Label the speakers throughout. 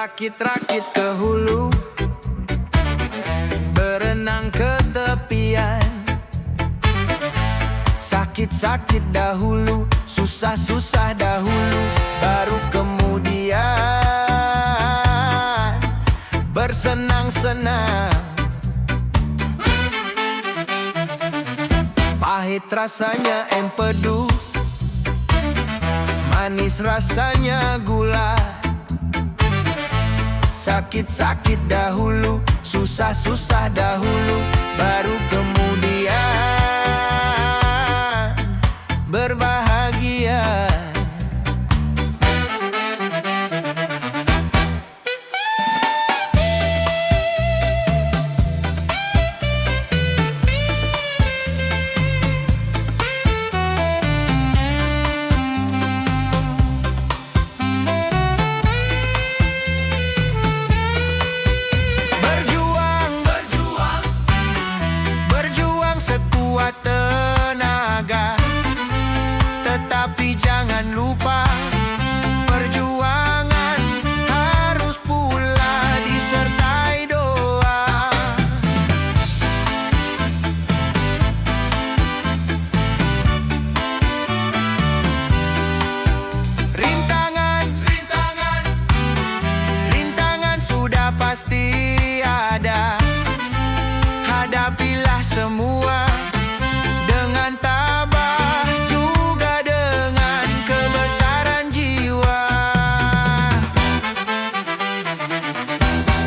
Speaker 1: Berakit-rakit ke hulu, berenang ke tepian. Sakit-sakit dahulu, susah-susah dahulu, baru kemudian bersenang-senang. Pahit rasanya empedu, manis rasanya gula. Sakit-sakit dahulu, susah-susah dahulu, baru kemudian berbahagia. Tenaga, tetapi jangan lupa perjuangan harus pula disertai doa. Rintangan sudah pasti ada. Hadapilah semua dengan tabah, juga dengan kebesaran jiwa.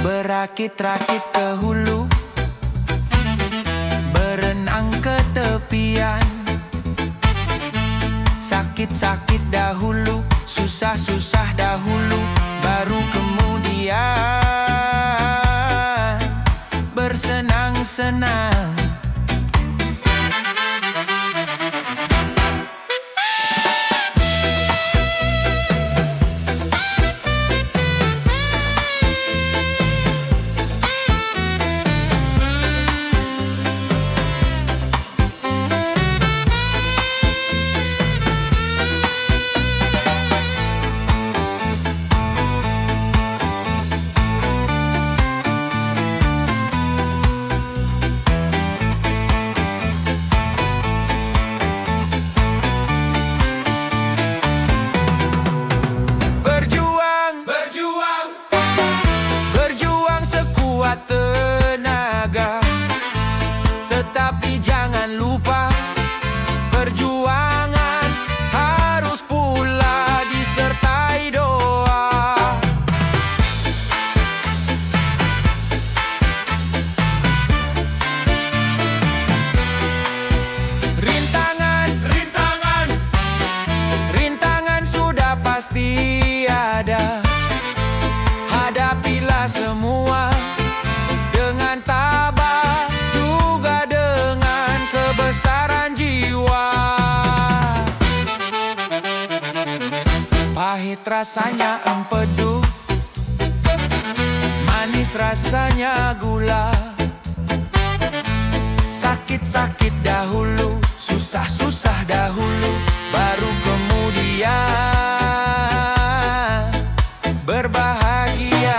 Speaker 1: Berakit-rakit ke hulu, berenang ke tepian. Sakit-sakit dahulu, susah-susah dahulu, baru kemudian bersenang-senang. Tenaga, tetapi jangan lupa perjuangan harus pula disertai doa. Rintangan sudah pasti ada. Hadapilah semua dengan tabah, juga dengan kebesaran jiwa. Pahit rasanya empedu, manis rasanya gula. Sakit-sakit dahulu, susah-susah dahulu, baru kemudian berbahagia.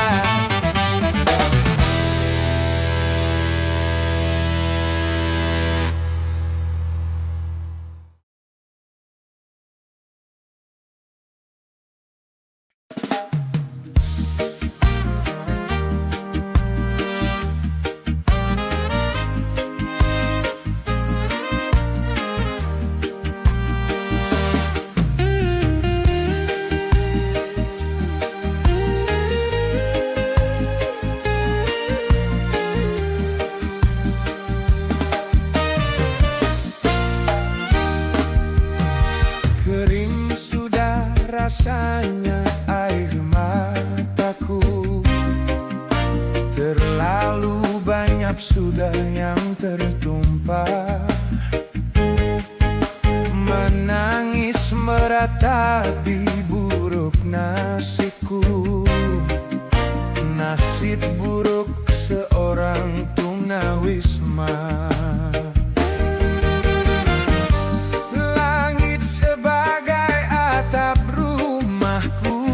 Speaker 1: Rasanya air mataku, terlalu banyak sudah yang tertumpah. Menangis meratapi buruk nasibku, nasib buruk seorang tunawisma. Langit sebagai atap rumahku,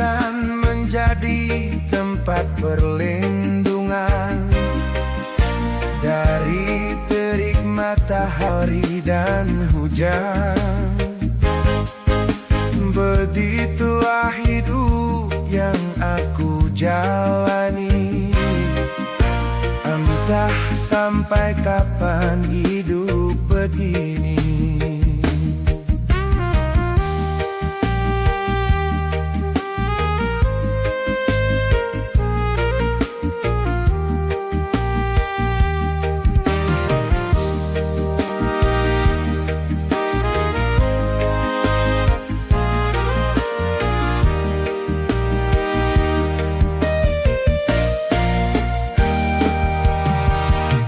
Speaker 1: jembatan menjadi tempat perlindungan dari terik matahari dan hujan. Begitulah hidup yang aku jalani, entah sampai kapan hidup begini.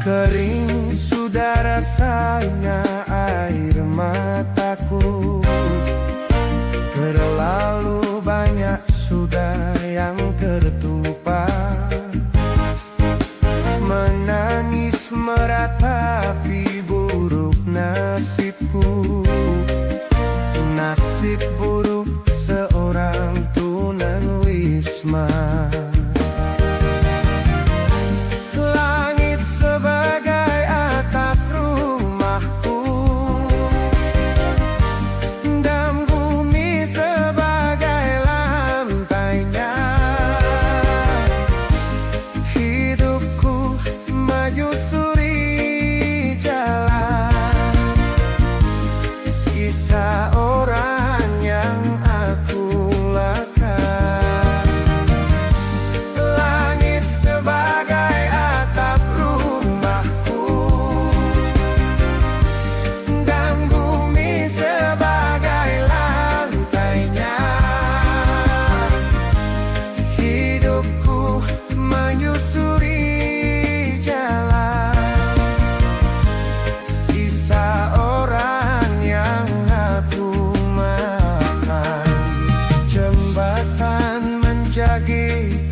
Speaker 1: Kering sudah rasanya air mataku, terlalu banyak sudah yang tertumpah. Menangis meratapi buruk nasibku, nasib buruk seorang tunawisma.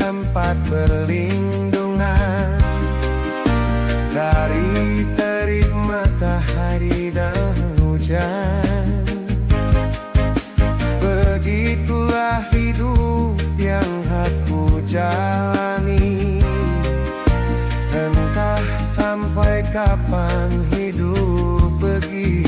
Speaker 1: Tempat perlindungan dari terik matahari dan hujan. Begitulah hidup yang aku jalani, entah sampai kapan hidup begini.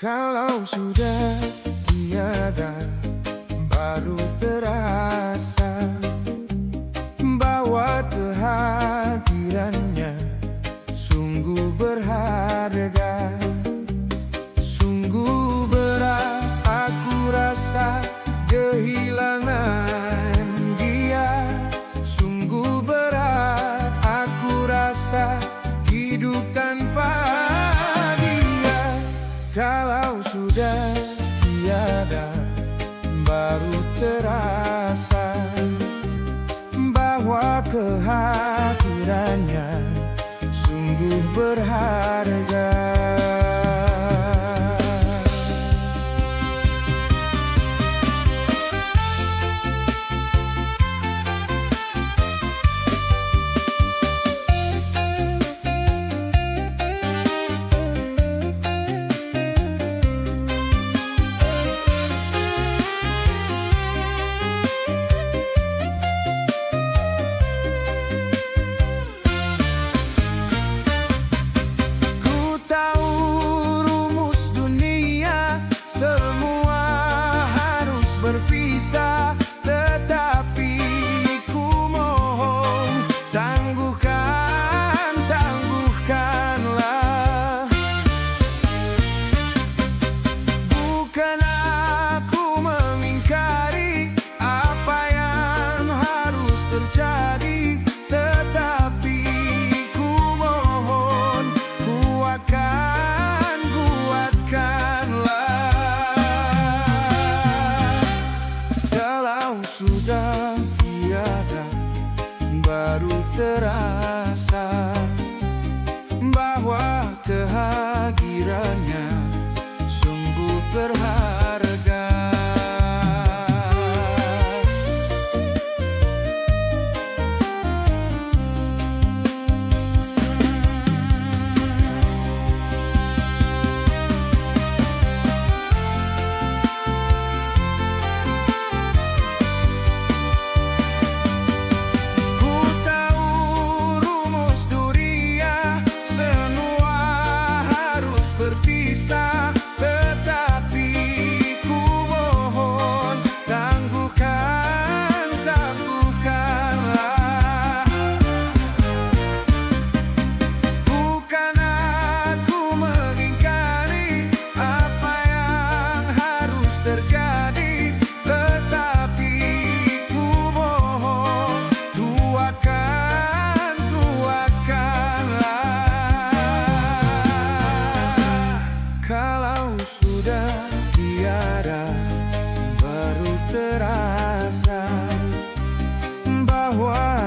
Speaker 1: Kalau sudah tiada, baru terasa bahwa kehadirannya sungguh berharga. Sungguh berat aku rasa kehilangan dia. Sungguh berat aku rasa hidup tanpa dia. Kalau sudah tiada, baru terasa bahwa kehadirannya sungguh berharga. Ku rasa bahwa kehadirannya sungguh berharga.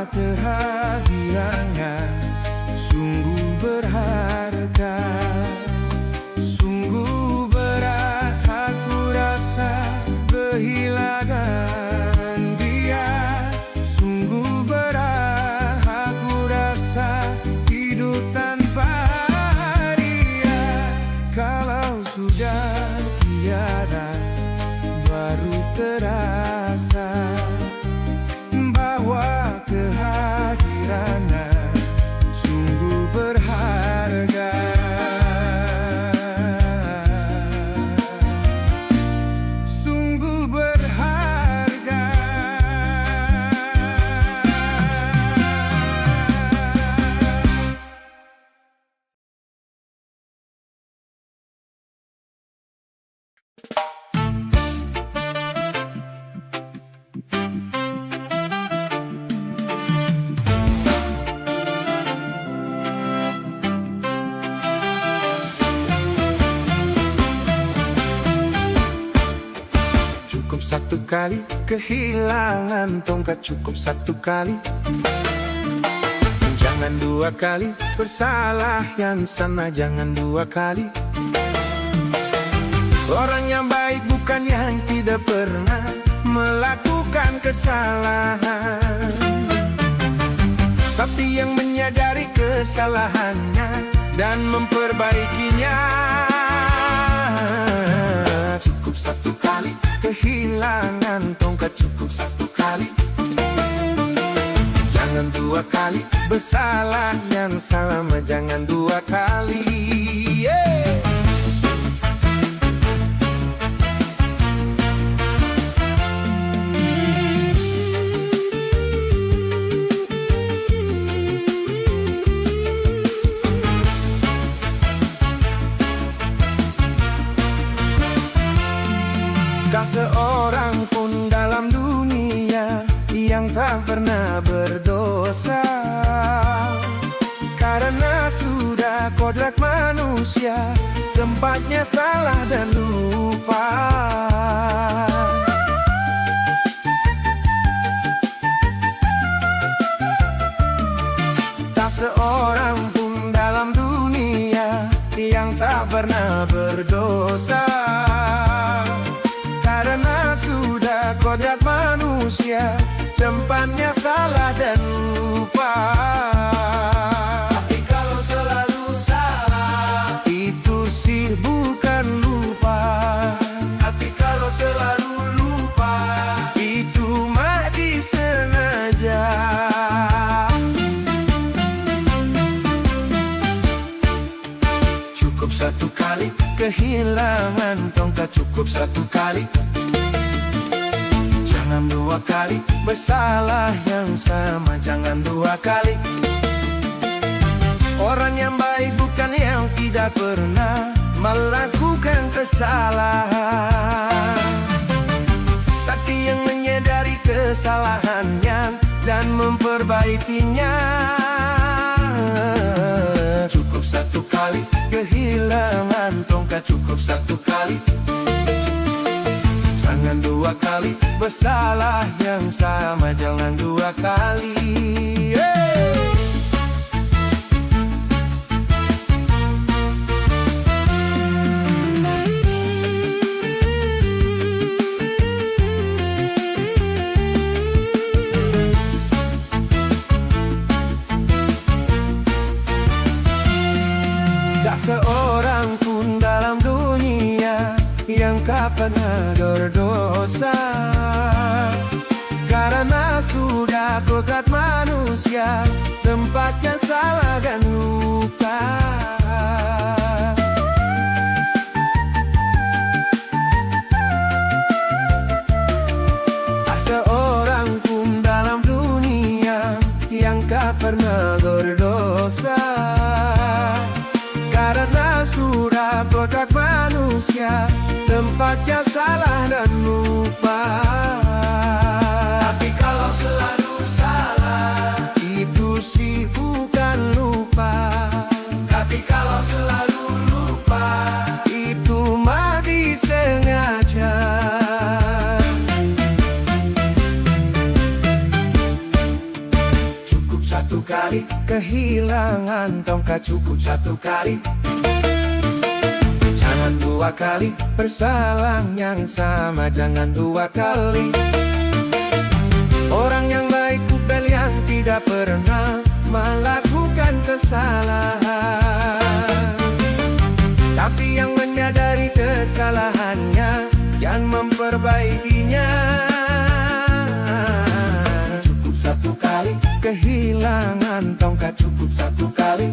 Speaker 1: Kehadirannya sungguh berharga, sungguh berat aku rasa kehilangan dia, sungguh berat aku rasa hidup tanpa dia. Kalau sudah tiada baru terasa bahwa kehadirannya sungguh berharga. Sungguh berharga. Cukup satu kali kehilangan tongkat, cukup satu kali. Jangan dua kali bersalah yang sama, jangan dua kali. Orang yang baik bukan yang tidak pernah melakukan kesalahan, tapi yang menyadari kesalahannya dan memperbaikinya. Cukup satu kali kehilangan tongkat, cukup satu kali. Jangan dua kali bersalah yang sama, jangan dua kali. Tak seorang pun dalam dunia yang tak pernah berdosa, karena sudah kodrat manusia tempatnya salah dan lupa. Tak seorang pun dalam dunia yang tak pernah berdosa, karena sudah kodrat manusia tempatnya salah dan lupa. Tapi kalau selalu salah, itu sih bukan lupa. Tapi kalau selalu lupa, itu mah disengaja. Cukup satu kali kehilangan tongkat, cukup satu kali. Jangan dua kali bersalah yang sama, jangan dua kali. Orang yang baik bukan yang tidak pernah melakukan kesalahan, tapi yang menyadari kesalahannya dan memperbaikinya. Cukup satu kali kehilangan tongkat, cukup satu kali. Jangan dua kali bersalah yang sama, jangan dua kali. seorang pun dalam dunia yang tak pernah berdosa, karena sudah kodrat manusia, tempatnya salah dan lupa. Seorang pun dalam dunia yang tak pernah berdosa, karena sudah kodrat manusia, tempatnya salah dan lupa. Tapi kalau selalu salah, itu sih bukan lupa. Tapi kalau selalu lupa, itu mah disengaja. Cukup satu kali kehilangan tongkat, cukup satu kali. Jangan dua kali bersalah yang sama, jangan dua kali. Orang yang baik kupel yang tidak pernah melakukan kesalahan, tapi yang menyadari kesalahannya dan memperbaikinya. Cukup satu kali kehilangan tongkat, cukup satu kali.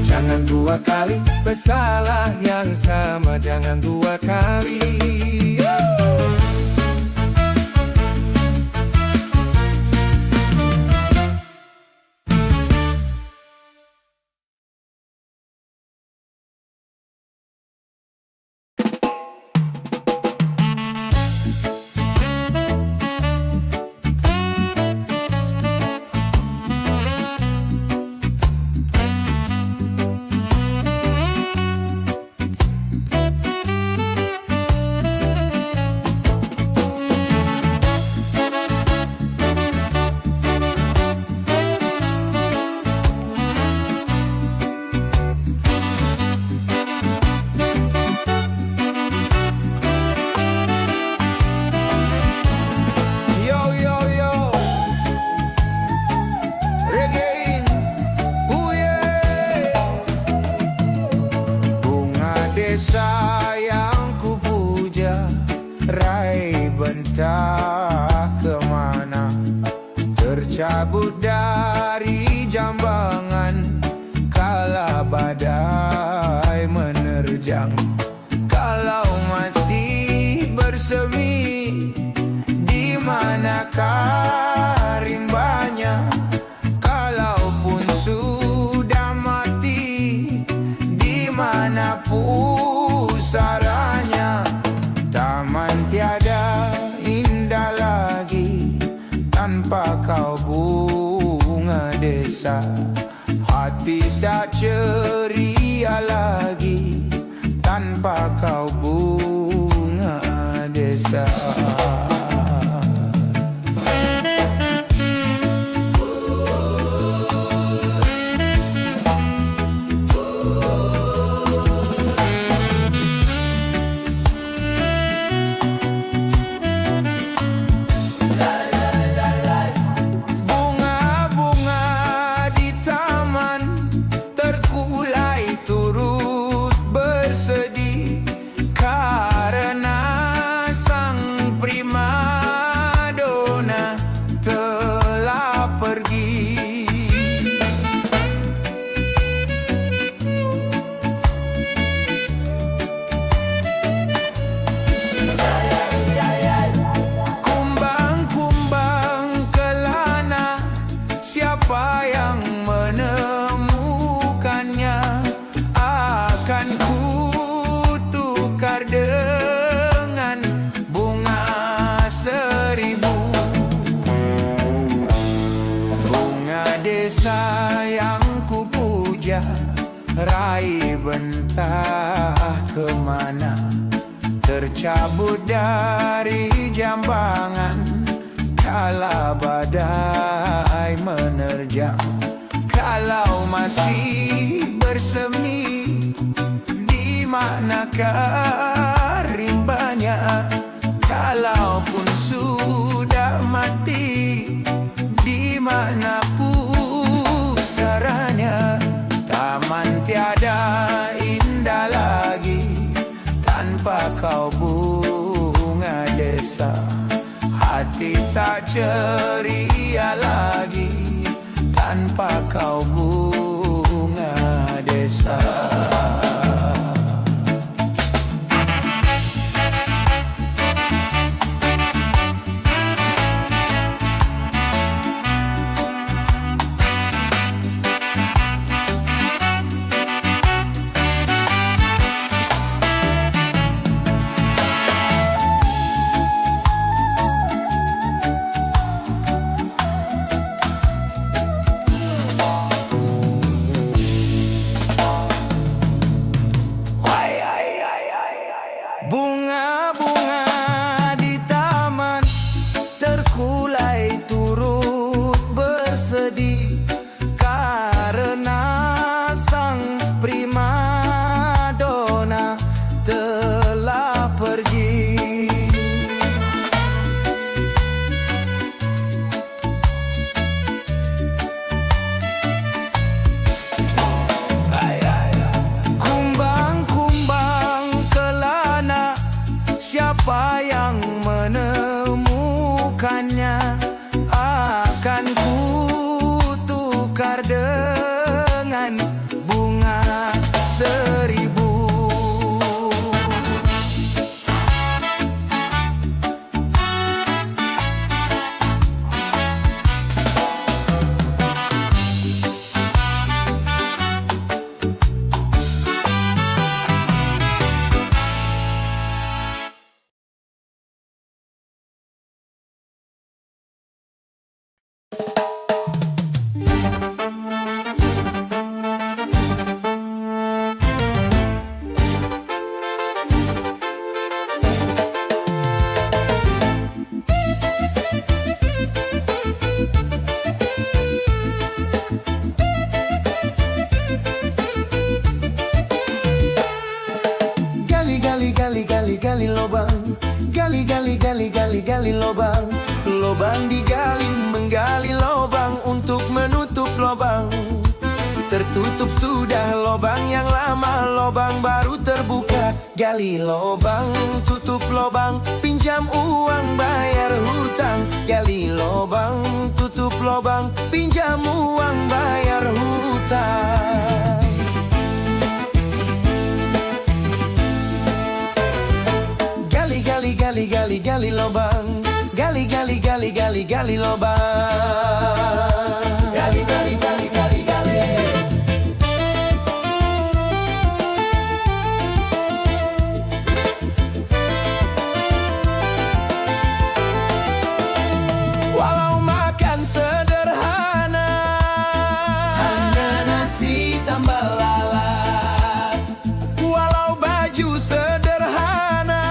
Speaker 1: Jangan dua kali bersalah yang sama, jangan dua kali. Yang ku puja, raih bentah kemana, tercabut dari jambangan kala badai menerjang. Kalau masih bersemi, di manakah rimbanya? Kalaupun sudah mati, di mana pusaranya? Taman tiada indah lagi tanpa kau bunga desa. Hati tak ceria lagi tanpa kau bunga desa. Siapa yang menemukannya akan kutukar dengan bunga 1000. Bunga desa yang ku puja, raih bentah kemana, tercabut dari jambangan kala badai menerjang. Kalau masih bersemi, di manakah rimbanya? Kalaupun sudah mati, di mana pusaranya? Taman tiada hati tak ceria lagi tanpa kau bunga desa. Bunga-bunga di taman terkulai turut bersedih karena sang primadona telah pergi. Siapa yang menemukannya akan kutukar dengan bunga seribu. Gali lobang, gali lobang. Lobang digali, menggali lobang untuk menutup lobang. Tertutup sudah lobang yang lama, lobang baru terbuka. Gali lobang, tutup lobang, pinjam uang bayar hutang. Gali lobang, tutup lobang, pinjam uang bayar hutang. Gali lobang, gali lobang. Gali. Walau makan sederhana, hanya nasi sambal lalat. Walau baju sederhana,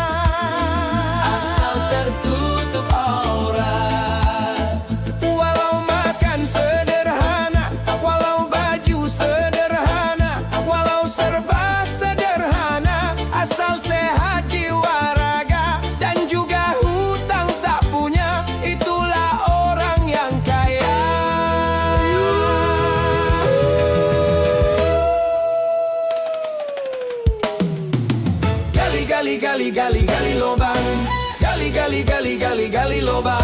Speaker 1: asal tertutup aurat. Walau makan sederhana, walau baju sederhana, walau serba sederhana, asal sehat jiwa raga dan juga hutang tak punya, itulah orang yang kaya. Gali lobang, gali lobang.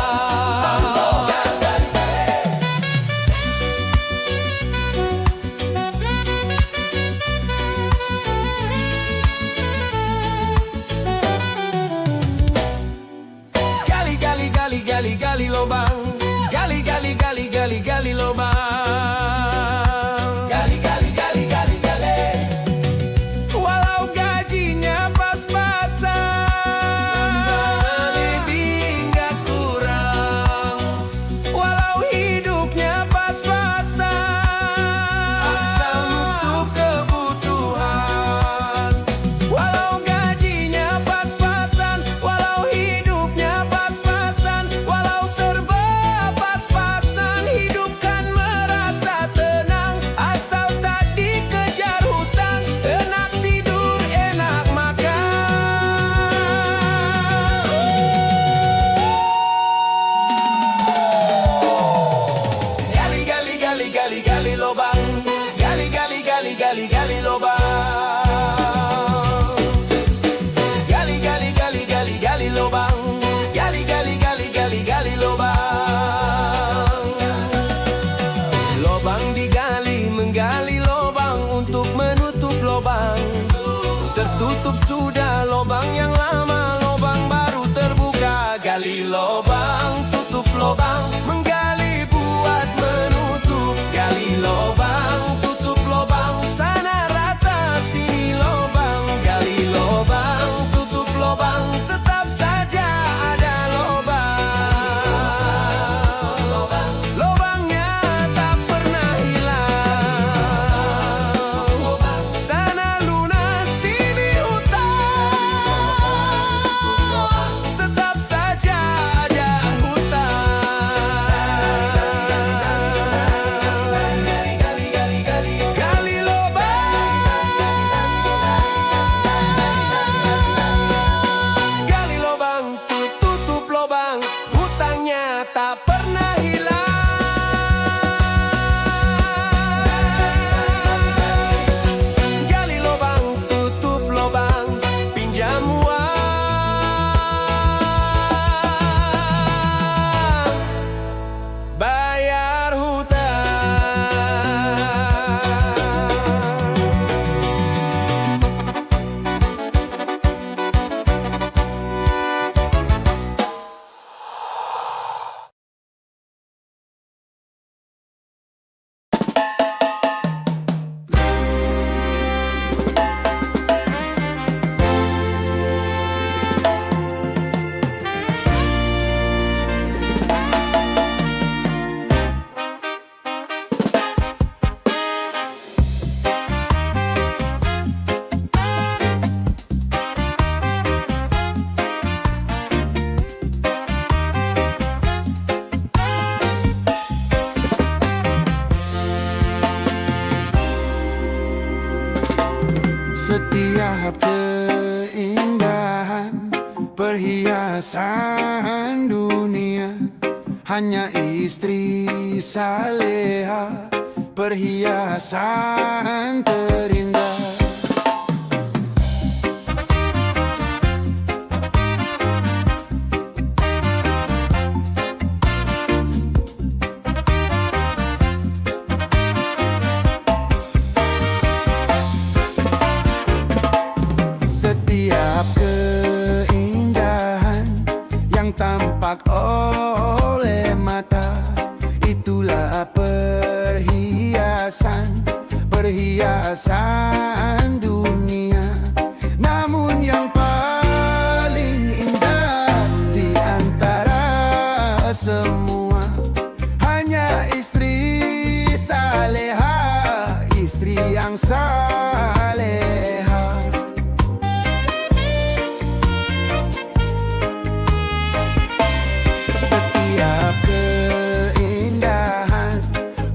Speaker 1: Gali lobang, gali lobang. Gali. Walau gajinya pas-pasan, lebih nggak kurang. tutup sudah lubang yang lama, lubang baru terbuka. Gali lubang, tutup lubang, menggali buat menutup. Gali lubang, tutup lubang, sana rata sini lubang. Gali lubang, tutup lubang, tetap saja ada lubang. Lubangnya tak pernah hilang. Sana lunas sini utang, tetap saja ada hutang. Gali lubang, gali lubang, tutup lubang, hutangnya tak pernah hilang. Gali lubang, tutup lubang, pinjam uang, bayar hutang. Setiap keindahan perhiasan dunia, hanya istri saleha perhiasan terindah. Setiap keindahan yang tampak oleh mata, itulah perhiasan, perhiasan dunia. Namun yang paling indah di antara semua, hanya istri saleha, istri yang saleha. Setiap keindahan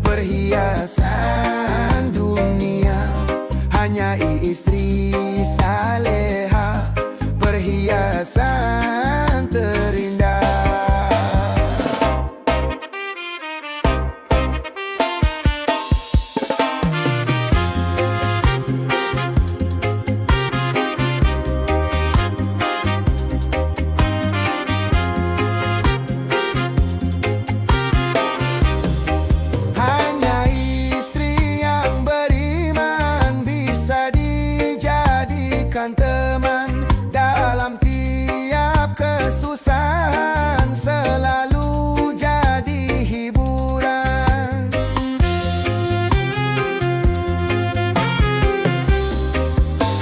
Speaker 1: perhiasan dunia, hanya istri saleha perhiasan terindah. Hanya istri yang beriman bisa dijadikan teman dalam tiap kesusahan, selalu jadi hiburan.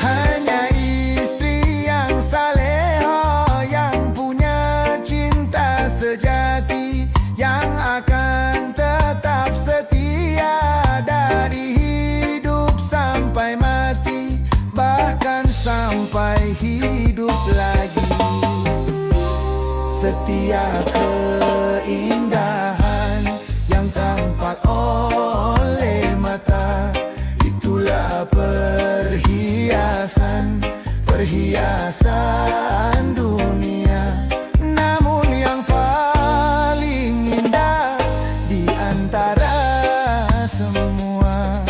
Speaker 1: Hanya istri yang saleha, yang punya cinta sejati, yang akan tetap setia dari hidup sampai mati, bahkan sampai hidup lagi. Setiap keindahan yang tampak oleh mata, itulah perhiasan, perhiasan dunia. Namun yang paling indah di antara semua,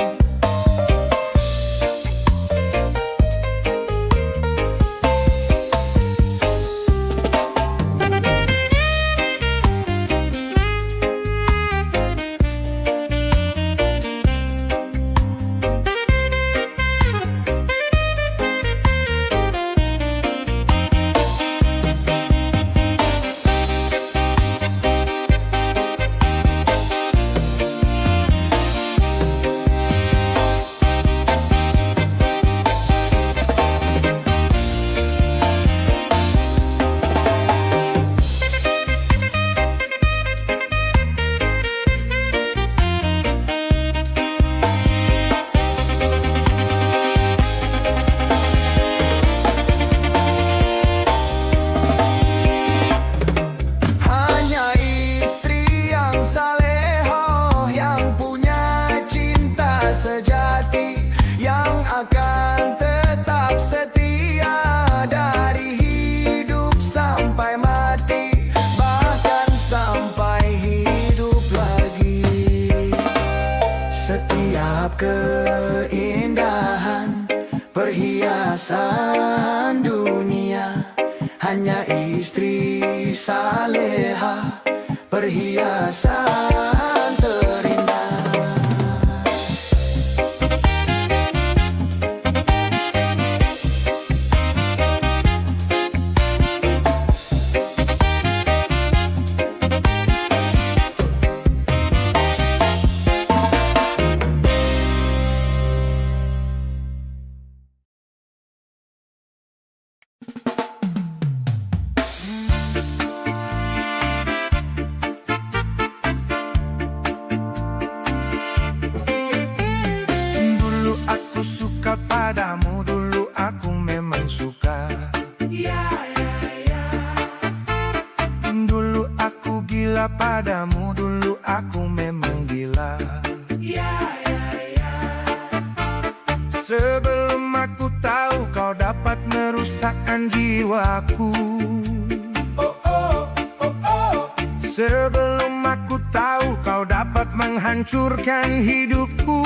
Speaker 1: cinta sejati yang akan tetap setia dari hidup sampai mati, bahkan sampai hidup lagi. Setiap keindahan perhiasan dunia hanya istri saleha, perhiasan terindah.
Speaker 2: Padamu dulu aku memang suka. Dulu aku gila padamu, dulu aku memang gila. Sebelum aku tahu kau dapat merusakkan jiwaku. Sebelum aku tahu kau dapat menghancurkan hidupku.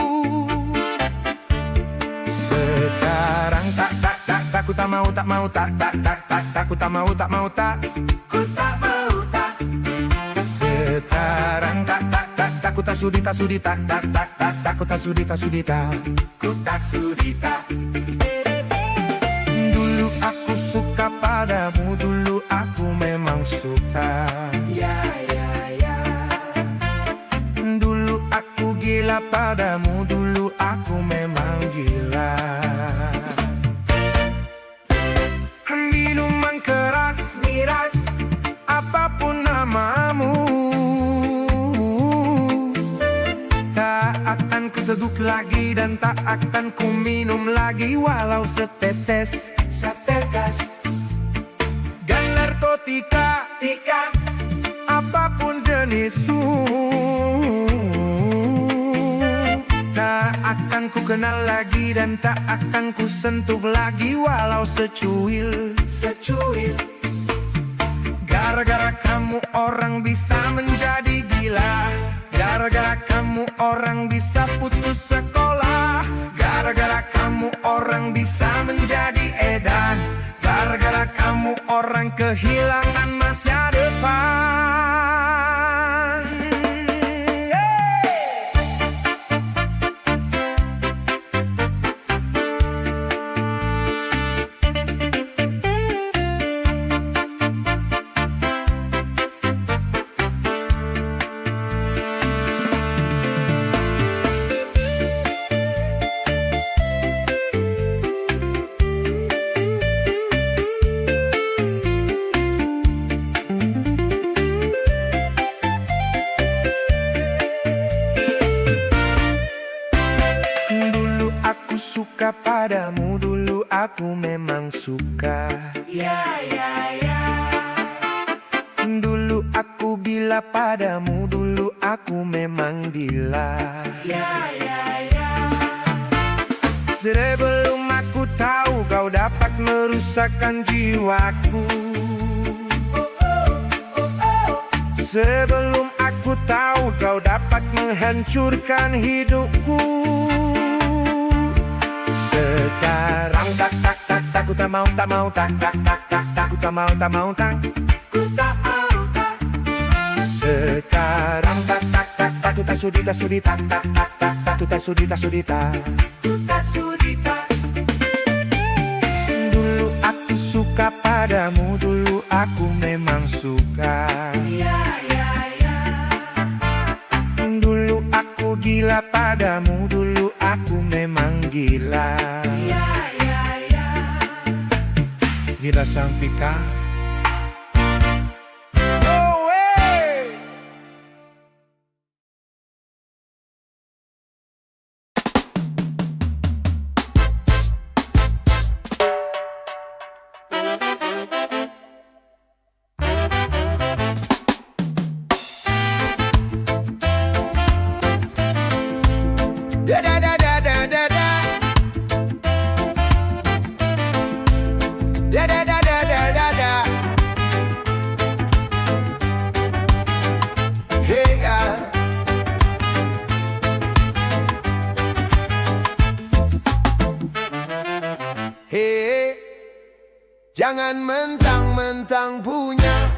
Speaker 2: Sekarang ku tak mau, tak mau, ku tak mau, tak mau, ku tak mau, sekarang ku tak sudi, tak sudi, ku tak sudi, tak sudi, ku tak sudi. Dulu aku suka padamu, dulu aku memang suka. Dulu aku gila padamu, dulu aku memang gila. Minuman keras, miras, apapun namamu, tak akan ku teguk lagi dan tak akan ku minum lagi, walau setetes, setetes. Dan narkotika, apapun jenismu, tak akan ku kenal lagi dan tak akan ku sentuh lagi, walau secuil, secuil. Gara-gara kamu orang bisa menjadi gila, gara-gara kamu orang bisa putus sekolah, gara-gara kamu orang bisa menjadi edan, gara-gara kamu orang kehilangan masa depan. Suka padamu, dulu aku memang suka. Dulu aku bila padamu, dulu aku memang gila. Sebelum aku tahu kau dapat merusakkan jiwaku. Sebelum aku tahu kau dapat menghancurkan hidupku. Sekarang ku tak mau, tak mau, ku tak mau, tak mau, ku tak mau, sekarang ku tak sudi, tak sudi, ku tak sudi, tak sudi, ku tak sudi. Dulu aku suka padamu, dulu aku memang suka. Dulu aku gila padamu, dulu aku memang gila. Gila sang pika. Oh, hey!
Speaker 1: Da da da Jangan mentang-mentang punya,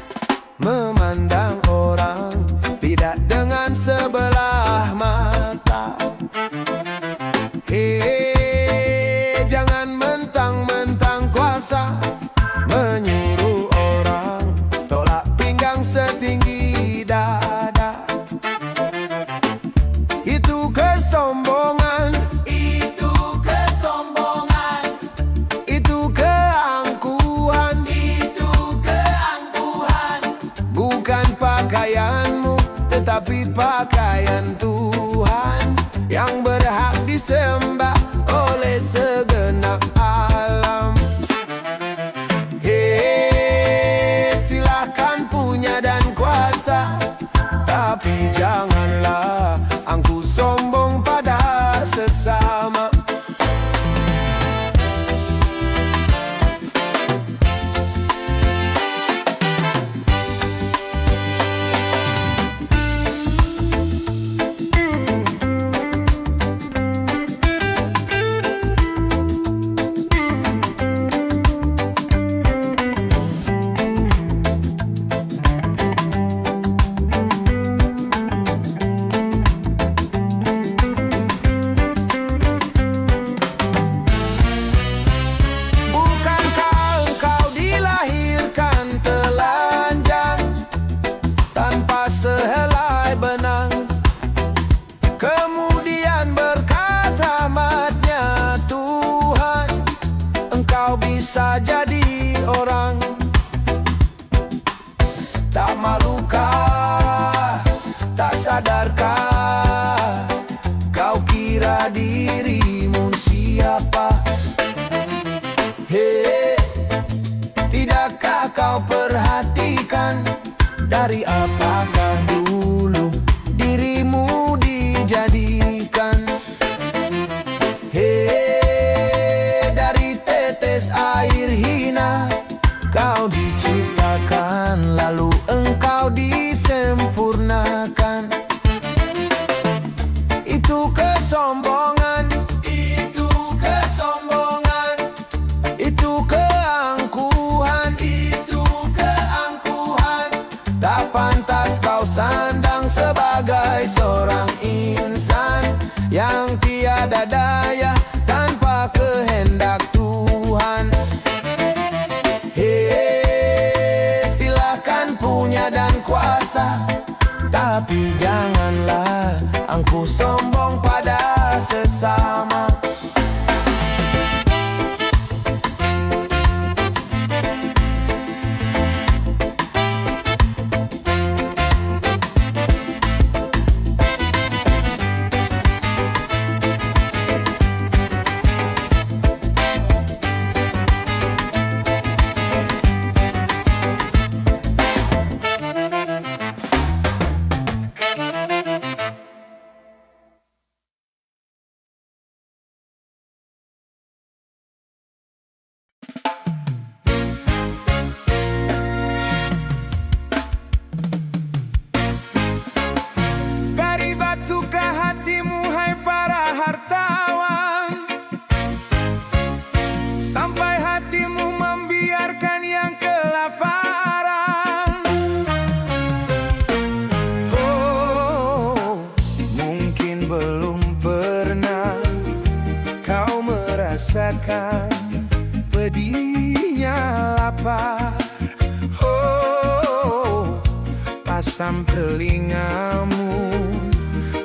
Speaker 1: memandang orang tidak dengan sebelah mata. Jangan mentang-mentang kuasa, menyuruh orang tolak pinggang setinggi dada. Itu kesombongan, itu kesombongan, itu keangkuhan, itu keangkuhan. Bukan pakaianmu, tetapi pakaian Tuhan yang berhak disembah oleh segenap alam. Silakan punya dan kuasa, tapi janganlah angku sombong pada sesama. Sehelai benang, kemudian berkat rahmat-Nya Tuhan, engkau bisa jadi orang. Tak malukah, tak sadarkah, kau kira dirimu siapa? Tidakkah kau perhatikan dari apakah dulu dirimu dijadikan? Dari tetes air hina kau diciptakan, lalu engkau disempurnakan. Itu kesombongan, itu kesombongan, itu keangkuhan, itu keangkuhan. Tak pantas kau sandang sebagai seorang insan yang tiada daya tanpa kehendak Tuhan. Silakan punya dan kuasa, tapi janganlah angku sombong pada sesama. Dari batukah hatimu, hai para hartawan, sampai hatimu membiarkan yang kelaparan? Oh, mungkin belum pernah kau merasakan pedihnya lapar. Oh, pasang telingamu,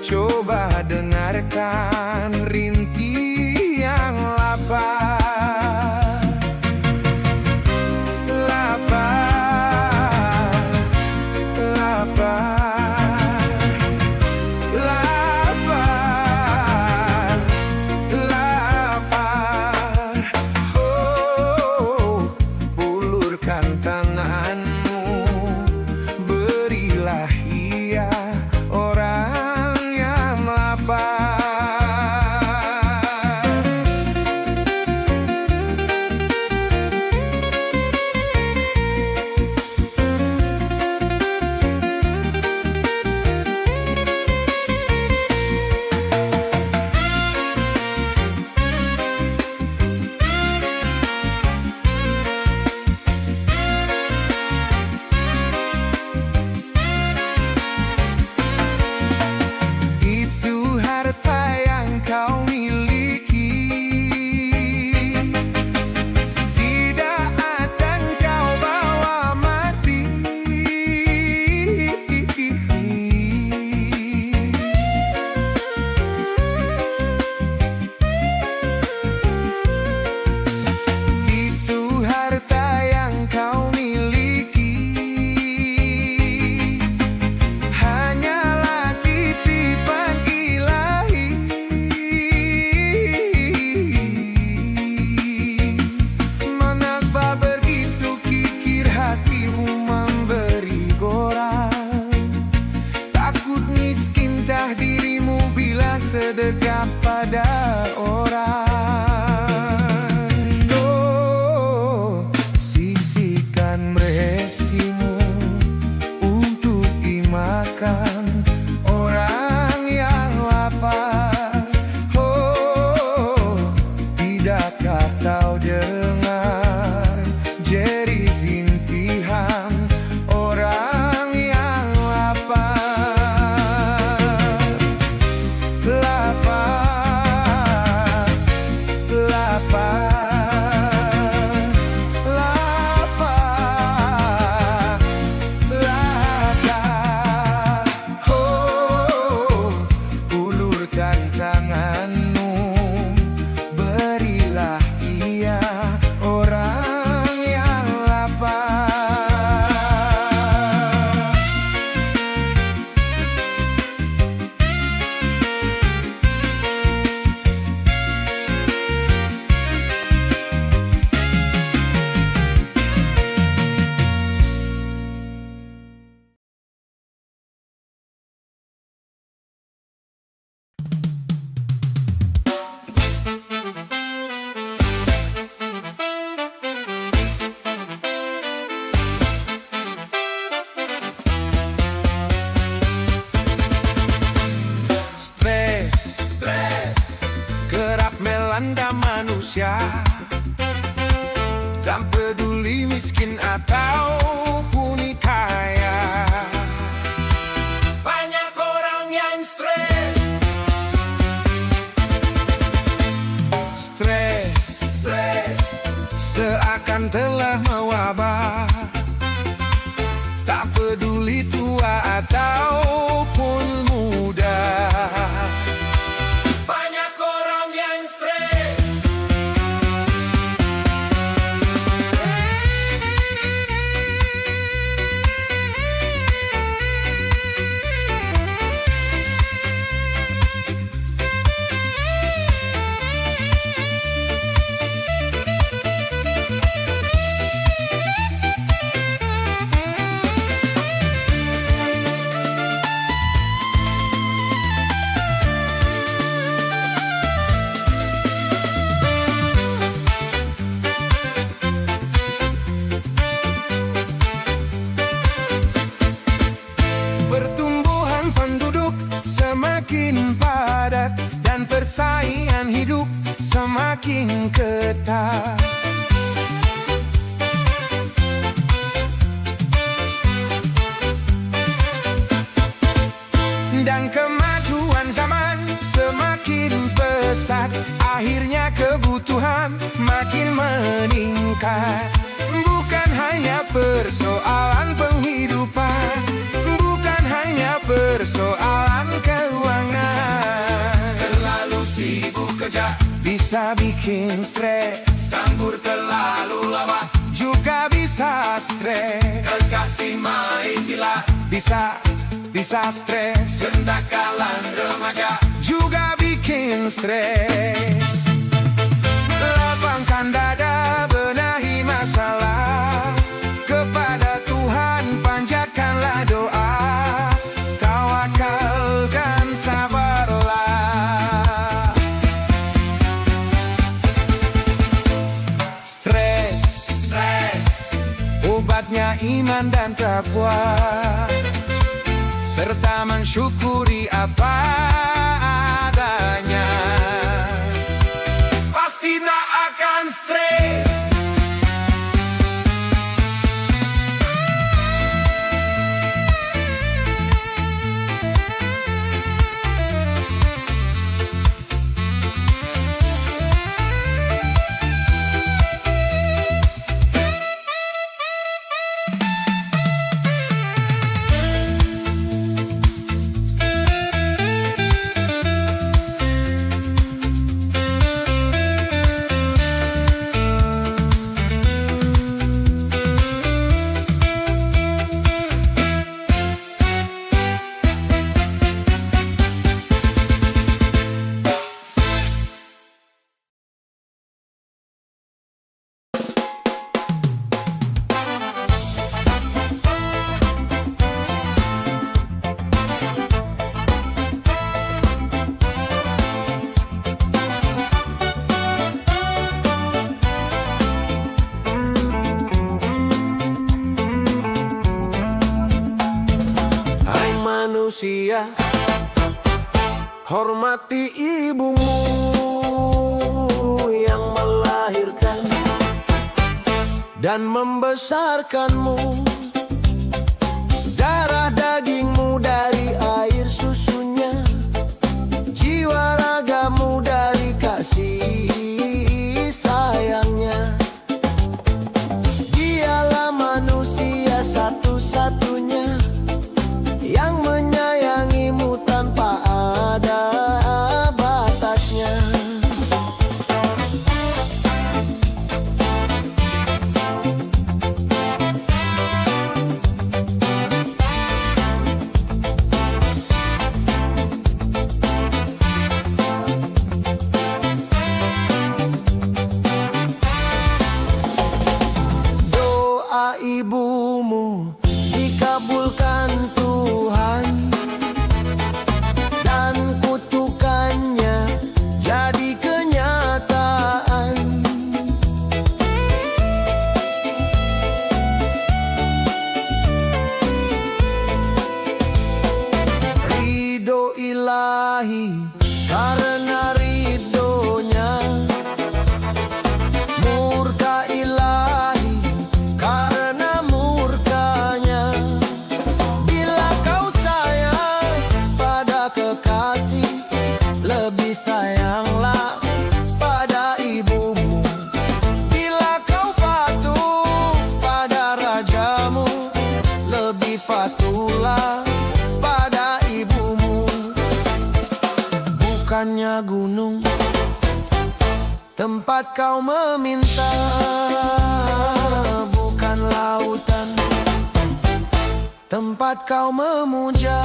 Speaker 1: coba dengarkan rintih yang lapar. Lapar, lapar, lapar, lapar. Oh, ulurkan tanganmu, berilah ia orang yang lapar.
Speaker 2: tanda manusia. Tak peduli miskin ataupun kaya. Banyak orang yang stres. Stres seakan telah mewabah. Tak peduli tua ataupun muda. Banyak orang yang stres. Pertumbuhan penduduk semakin padat dan persaingan hidup semakin ketat. Dan kemajuan zaman semakin pesat, akhirnya kebutuhan makin meningkat. Bukan hanya persoalan penghidupan, bukan hanya persoalan keuangan. Terlalu sibuk kerja bisa bikin stres. Nganggur terlalu lama juga bisa stres. Kekasih main gila bisa stres. Kendakalan remaja juga bikin stres. Lapangkan dada, benahi masalah. Kepada Tuhan panjatkanlah doa. Tawakal dan sabarlah. Stres obatnya iman dan takwa, serta mensyukuri apa adanya. Pasti tak akan stres. Manusia, hormati ibumu yang melahirkan dan membesarkanmu. Darah dagingmu dari air susunya, jiwa ragamu dari kasih sayangnya. Dialah manusia satu-satunya yang menyayangimu tanpa ada batasnya.
Speaker 1: tempat kau meminta, bukan lautan tempat kau memuja,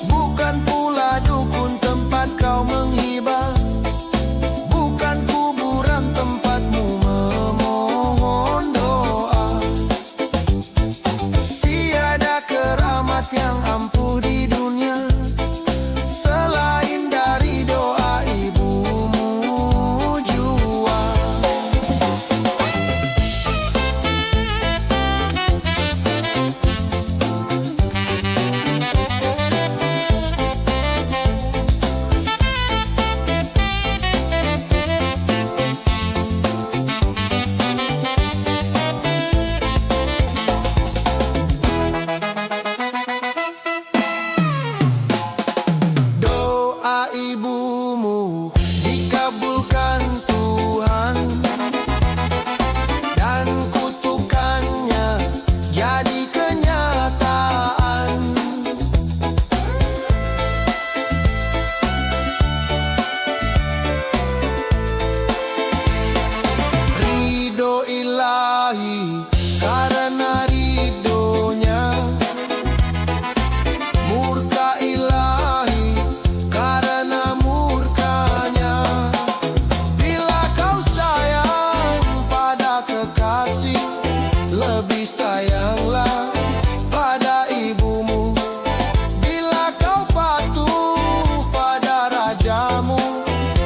Speaker 1: bukan pula dukun tempat kau menghibah, bukan kuburan tempatmu memohon doa. Tiada keramat yang ampuh di dunia selain dari doa ibumu jua. Doa ibumu dikabulkan Tuhan, dan kutukannya jadi kenyataan. Ridho ilahi karena ridhonya, murka ilahi karena murkanya. Bila kau sayang pada kekasih, lebih sayanglah pada ibumu. Bila kau patuh pada rajamu,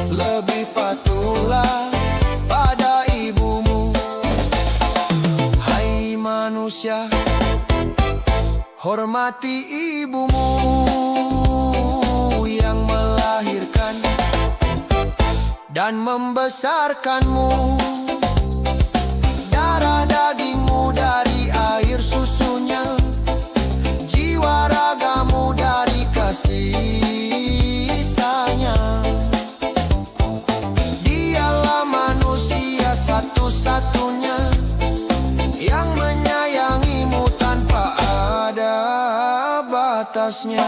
Speaker 1: lebih patuhlah pada ibumu. Hai manusia, hormati ibumu yang melahirkan dan membesarkanmu. Darah dagingmu dari air susunya, jiwa ragamu dari kasih sayang. Dialah manusia satu-satunya yang menyayangimu tanpa ada batasnya.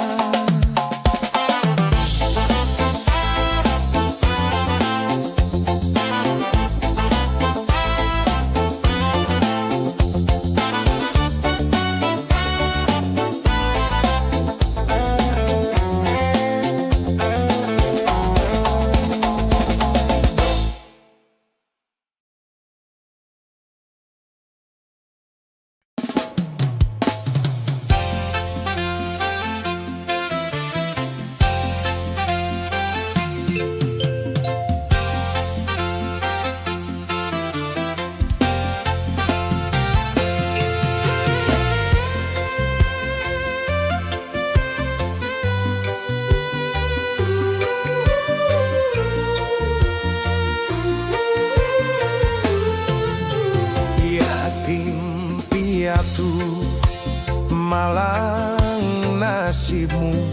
Speaker 1: Yatim piatu malang nasibmu,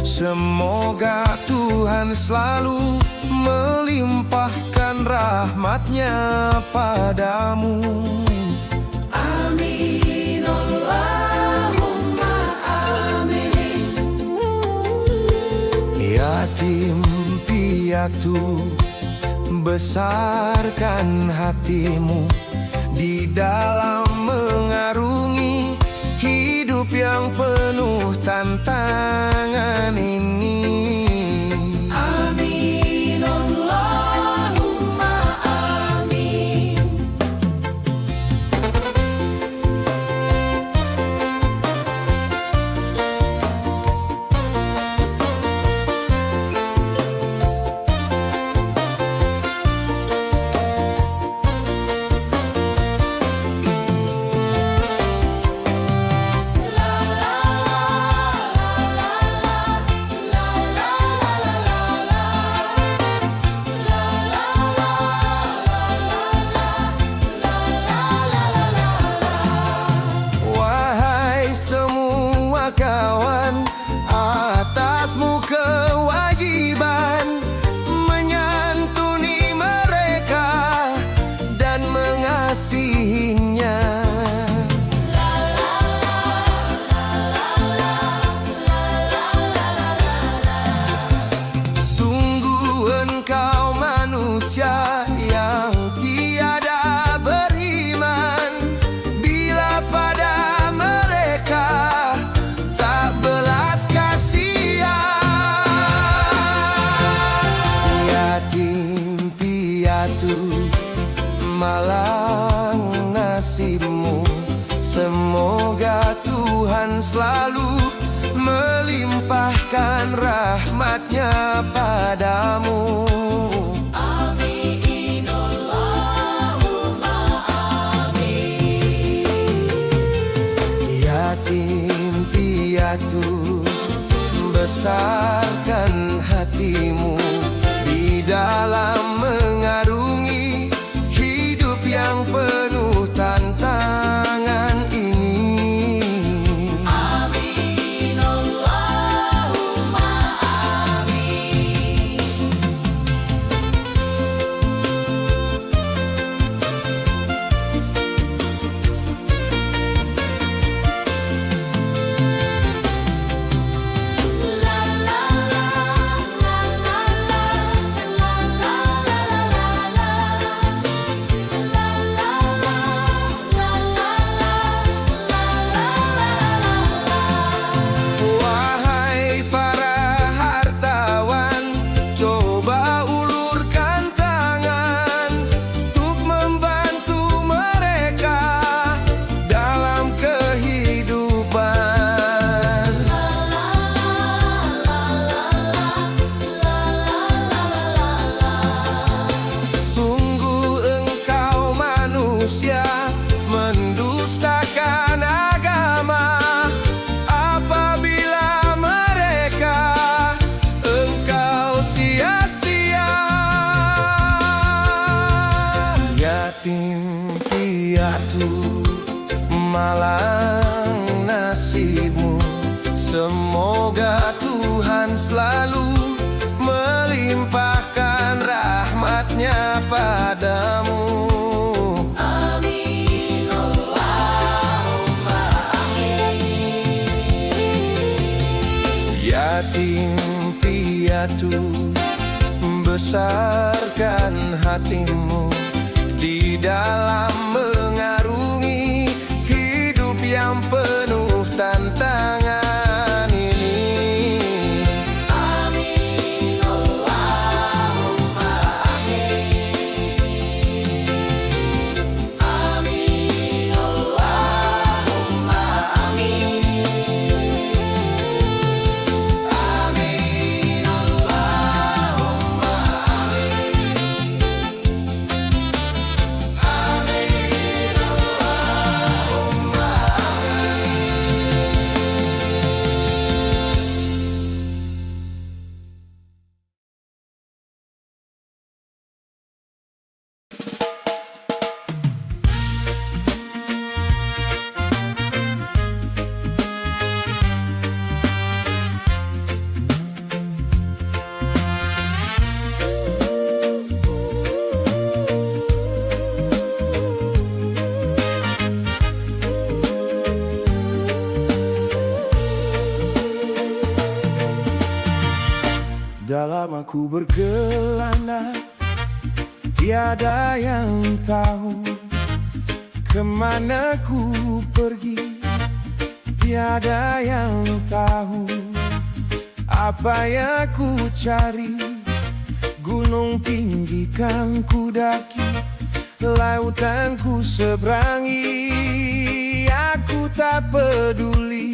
Speaker 1: semoga Tuhan selalu melimpahkan rahmat-Nya padamu. Amin, Allahumma amin. Yatim piatu, besarkan hatimu di dalam mengarungi hidup yang penuh tantangan ini. Amin, Allahumma amin. malang nasibmu. Semoga Tuhan selalu melimpahkan rahmat-Nya padamu. Amin, Allahumma amin. Yatim piatu, besarkan hatimu di dalam mengarungi hidup yang penuh tantangan ini. Amin, Allahumma amin. Wahai para hartawan, coba ulurkan tangan untuk membantu mereka dalam kehidupan. Sungguh engkau manusia mendustakan agama apabila mereka engkau sia-sia. Yatim piatu, malang nasibmu. Semoga Tuhan selalu melimpahkan rahmat-Nya padamu. Amin, Allahumma amin. Yatim piatu, besarkan hatimu di dalam mengarungi hidup yang penuh tantangan ini. Amin, Allahumma amin. Amin, Allahumma amin. Amin, Allahumma amin. Amin, Allahumma Dalam aku berkelana, tiada yang tahu kemana ku pergi. Tiada yang tahu apa yang ku cari. Gunung tinggi kan ku daki, lautan ku seberangi. Aku tak peduli.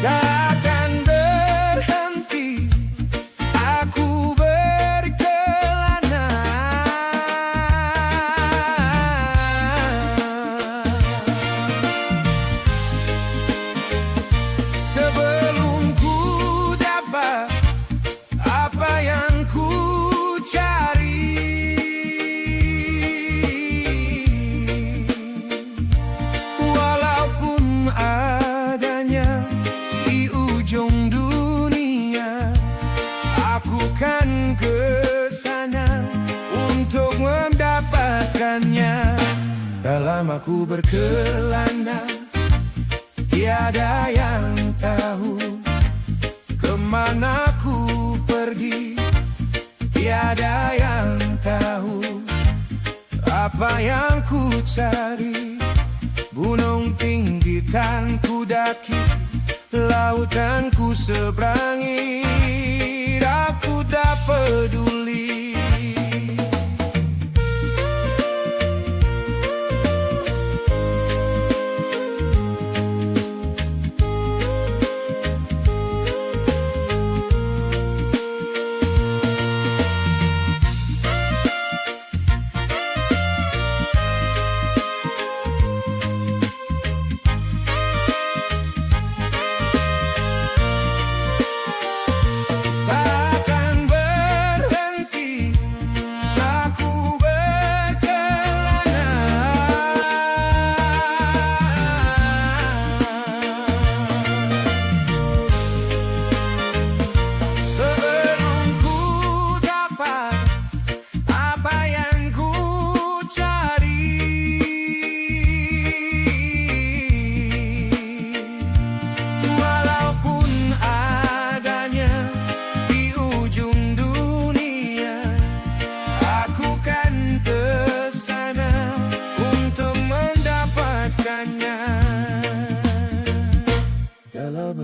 Speaker 1: Takkan berhenti aku berkelana. Sebelum ku dapat apa yang ku cari. Walaupun adanya di ujung dunia, aku kan ke sana untuk mendapatkannya. Dalam aku berkelana,
Speaker 2: Tiada yang tahu kemana ku pergi. Tiada yang tahu apa yang ku cari. Gunung tinggi kan ku daki, lautan ku seberangi. Aku tak peduli.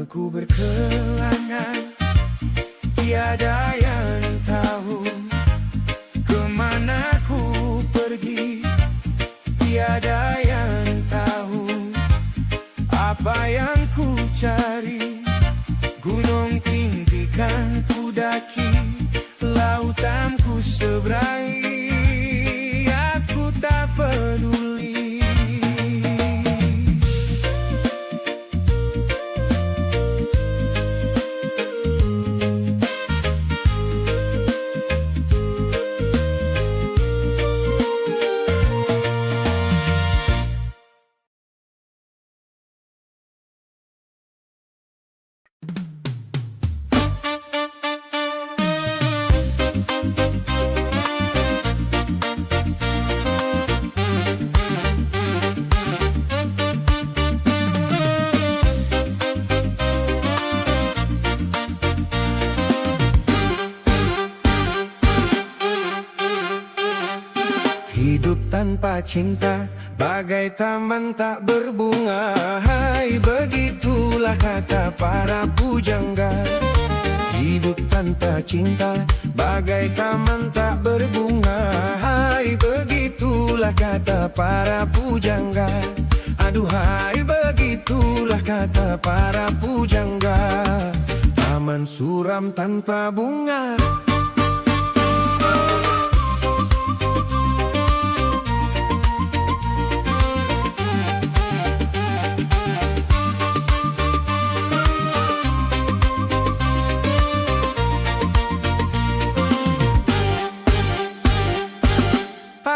Speaker 2: Ku berkelana, tiada yang tahu kemana ku pergi. Tiada yang tahu apa yang ku cari. Gunung tinggi kan ku daki, lautan ku seberangi. Aku tak peduli. Hidup tanpa cinta bagai taman tak berbunga. Hai, begitulah kata para pujangga. Hidup tanpa cinta bagai taman tak berbunga. Hai, begitulah kata para pujangga. Aduhai, begitulah kata para pujangga. Taman suram tanpa bunga.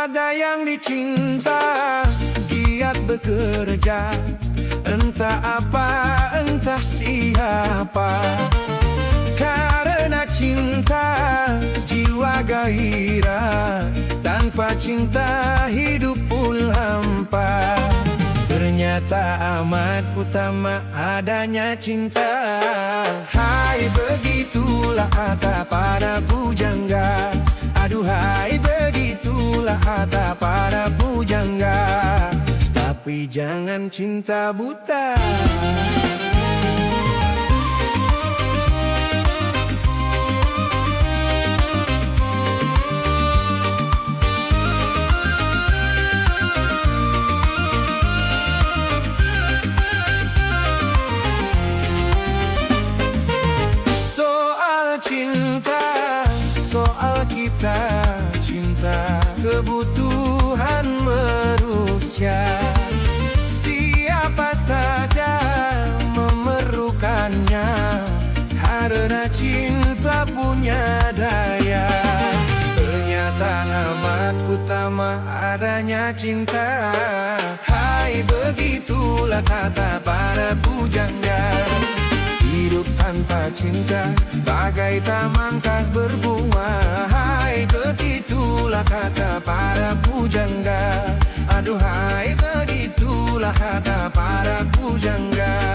Speaker 2: Ada yang dicinta, giat bekerja, entah apa, entah siapa. Karena cinta, jiwa gairah. Tanpa cinta, hidup pun hampa. Ternyata amat utama adanya cinta. Hai, begitulah kata para pujangga. Aduhai, begitulah kata para pujangga. Tapi jangan cinta buta. Soal cinta, soal kita cinta, kebutuhan manusia. Siapa saja memerlukannya, karena cinta punya daya. Ternyata amat utama adanya cinta. Hai, begitulah kata para pujangga. Hidup tanpa cinta bagai taman tak berbunga. Hai, begitulah kata para pujangga. Aduhai, begitulah kata para pujangga.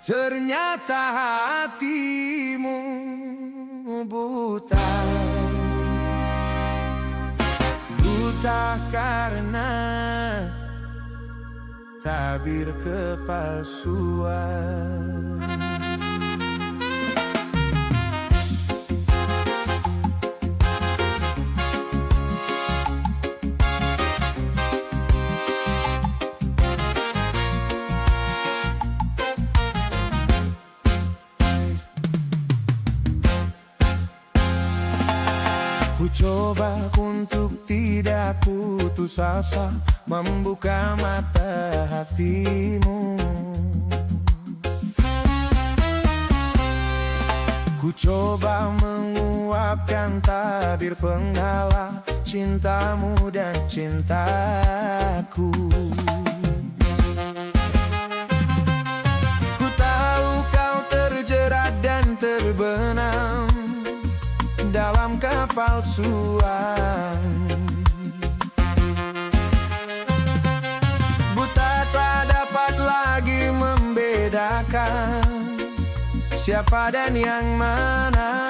Speaker 2: Ternyata hatimu buta. Buta karena tabir kepalsuan. Ku coba untuk tidak putus asa, membuka mata hatimu. Ku coba menguapkan tabir penghalang cintamu dan cintaku. Ku tahu kau terjerat dan terbenam dalam kepalsuan. Buta tak dapat lagi membedakan siapa dan yang mana.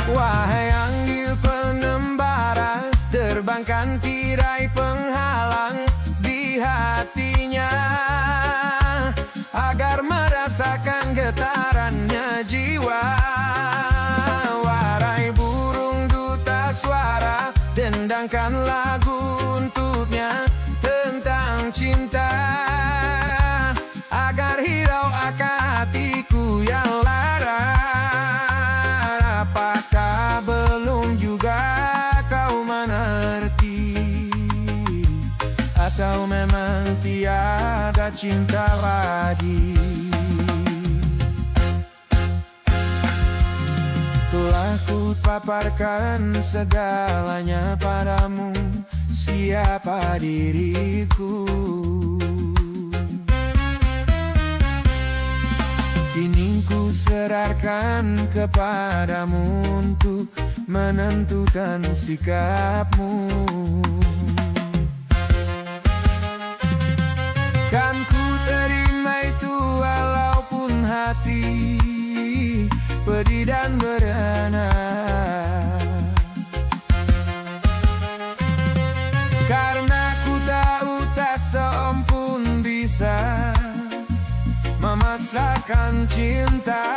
Speaker 2: Wahai anggil pengembara, terbangkan tirai penghalang di hatinya, agar merasakan getarannya jiwa. Warai burung duta suara, dendangkan lagu untuknya tentang cinta, agar hirau akan hatiku yang lara. Apakah belum juga kau mengerti, atau memang tiada cinta lagi? Telah ku paparkan segalanya padamu, siapa diriku. Kini ku serahkan kepadamu untuk menentukan sikapmu. Kan ku terima itu walaupun hati pedih dan merana, karena ku tahu tak seampun bisa memaksakan cinta.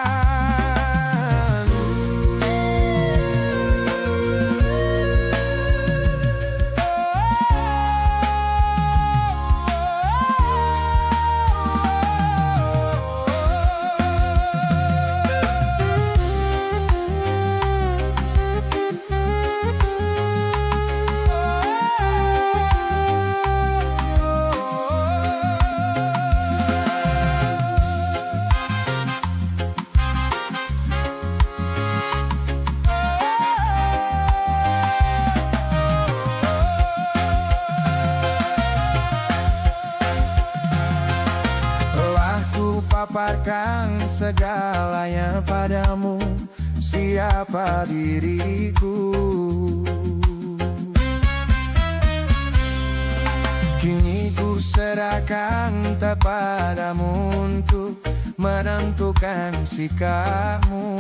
Speaker 2: Paparkan segalanya padamu, siapa diriku. Kini ku serahkan kepadamu untuk menentukan sikapmu.